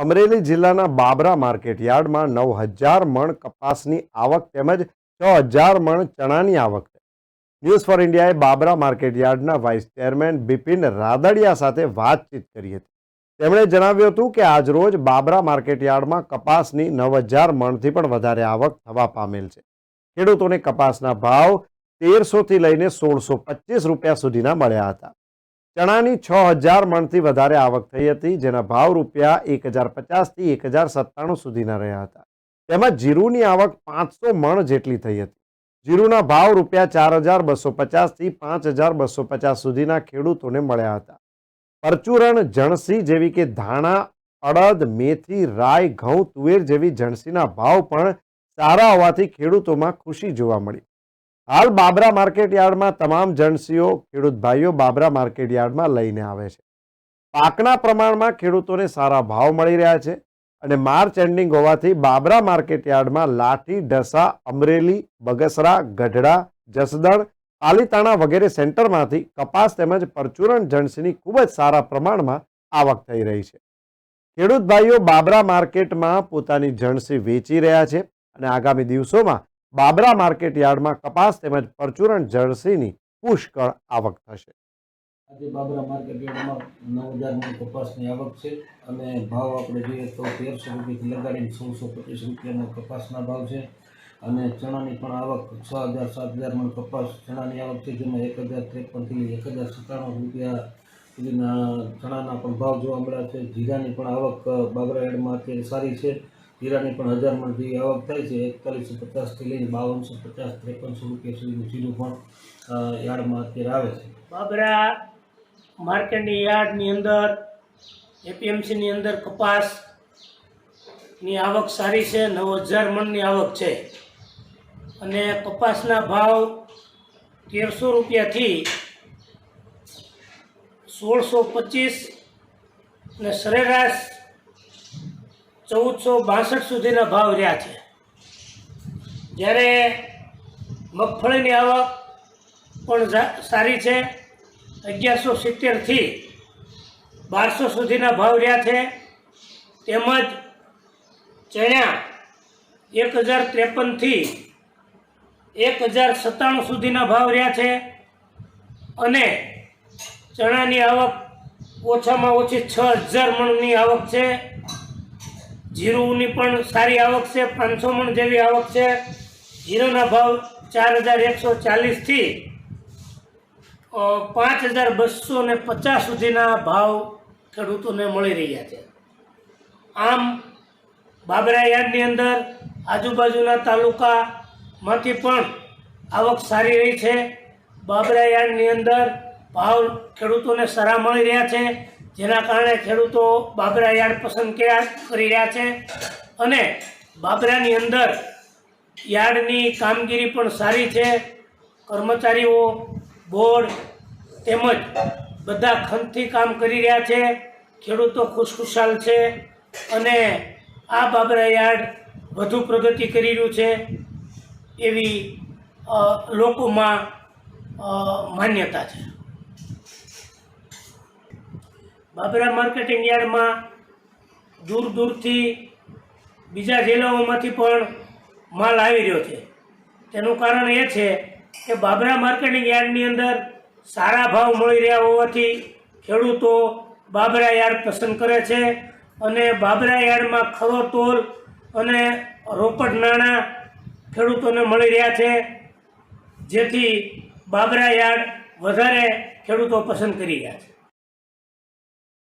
અમરેલી જિલ્લાના બાબરા માર્કેટ યાર્ડમાં 9,000 મણ કપાસની આવક તેમજ 6,000 મણ ચણાની આવક થઈ. ન્યૂઝ ફોર ઇન્ડિયાએ બાબરા માર્કેટ યાર્ડના વાઇસ ચેરમેન બિપિન રાદડિયા સાથે વાતચીત કરી હતી. તેમણે જણાવ્યું હતું કે આજરોજ બાબરા માર્કેટ યાર્ડમાં કપાસની 9,000 મણથી પણ વધારે આવક થવા પામેલ છે. ખેડૂતોને કપાસના ભાવ 1,300 થી લઈને 1,625 રૂપિયા સુધીના મળ્યા હતા. ચણાની 6,000 મણથી વધારે આવક થઈ હતી, જેના ભાવ રૂપિયા 1,050 થી 1,097 સુધીના રહ્યા હતા. તેમજ જીરુની આવક 500 મણ જેટલી થઈ હતી. જીરુના ભાવ રૂપિયા 4,250 થી 5,250 સુધીના ખેડૂતોને મળ્યા હતા. પરચુરણ જણસી જેવી કે ધાણા, અડદ, મેથી, રાઈ, ઘઉં, તુવેર જેવી જણસીના ભાવ પણ સારા હોવાથી ખેડૂતોમાં ખુશી જોવા મળી. હાલ બાબરા માર્કેટ યાર્ડમાં તમામ જણસીઓ ખેડૂત ભાઈઓ બાબરા માર્કેટ યાર્ડમાં લઈને આવે છે. પાકના પ્રમાણમાં ખેડૂતોને સારા ભાવ મળી રહ્યા છે અને માર્ચ એન્ડિંગ હોવાથી બાબરા માર્કેટ યાર્ડમાં લાઠી, ઢસા, અમરેલી, બગસરા, ગઢડા, જસદણ, પાલીતાણા વગેરે સેન્ટરમાંથી કપાસ તેમજ પરચુરણ જણસીની ખૂબ જ સારા પ્રમાણમાં આવક થઈ રહી છે. ખેડૂત ભાઈઓ બાબરા માર્કેટમાં પોતાની જણસી વેચી રહ્યા છે અને આગામી દિવસોમાં બાબરા માર્કેટ યાર્ડમાં કપાસ તેમજ પરચુરણ જણસીની પુષ્કળ આવક થશે. આજે બાબરા માર્કેટ યાર્ડમાં 9,000 મણ કપાસની આવક છે અને ભાવ આપણે જોઈએ તો 1,300 રૂપિયાથી લગાડીને 1,625 રૂપિયાનો કપાસના ભાવ છે અને ચણાની પણ આવક 6,000-7,000 મણ કપાસ ચણાની આવક છે, જેમાં 1,053 થી 1,097 રૂપિયા સુધીના ચણાના પણ ભાવ જોવા મળ્યા છે. જીરાની પણ આવક બાબરા યાર્ડમાં અત્યારે સારી છે. જીરાની પણ 1,000 મણથી આવક થાય છે. 4150 થી લઈને 5250-5300 રૂપિયા સુધીનું જીરું પણ યાર્ડમાં અત્યારે આવે છે. બાબરા માર્કેટની યાર્ડની અંદર એપીએમસીની અંદર કપાસની આવક સારી છે. 9,000 મણની આવક છે અને કપાસના ભાવ 1,300 રૂપિયાથી 1,625 અને સરેરાશ 1,462 સુધીના ભાવ રહ્યા છે. જ્યારે મગફળીની આવક પણ સારી છે. 1,170 થી 1,200 સુધીના ભાવ રહ્યા છે. તેમજ ચણા 1,053 થી 1,097 સુધીના ભાવ રહ્યા છે અને ચણાની આવક ઓછામાં ઓછી 6,000 મણની આવક છે. જીરુની પણ સારી આવક છે, 500 મણ જેવી આવક છે. જીરુના ભાવ 4,140 થી 5,250 સુધીના ભાવ ખેડૂતોને મળી રહ્યા છે. આમ બાબરા યાર્ડની અંદર આજુબાજુના તાલુકામાંથી પણ આવક સારી રહી છે. બાબરા યાર્ડની અંદર ભાવ ખેડૂતોને સારા મળી રહ્યા છે, જેના કારણે ખેડૂતો બાબરા યાર્ડ પસંદ કરી રહ્યા છે અને બાબરાની અંદર યાર્ડની કામગીરી પણ સારી છે. કર્મચારીઓ, બોર્ડ તેમજ બધા ખંતથી કામ કરી રહ્યા છે. ખેડૂતો ખુશખુશાલ છે અને આ બાબરા યાર્ડ વધુ પ્રગતિ કરી રહ્યું છે એવી લોકોમાં માન્યતા છે. બાબરા માર્કેટિંગ યાર્ડમાં દૂર દૂરથી બીજા જિલ્લાઓમાંથી પણ માલ આવી રહ્યો છે. તેનું કારણ એ છે કે બાબરા માર્કેટિંગ યાર્ડની અંદર સારા ભાવ મળી રહ્યા હોવાથી ખેડૂતો બાબરા યાર્ડ પસંદ કરે છે અને બાબરા યાર્ડમાં ખરો તોલ અને રોકડ નાણાં ખેડૂતોને મળી રહ્યા છે, જેથી બાબરા યાર્ડ વધારે ખેડૂતો પસંદ કરી રહ્યા છે.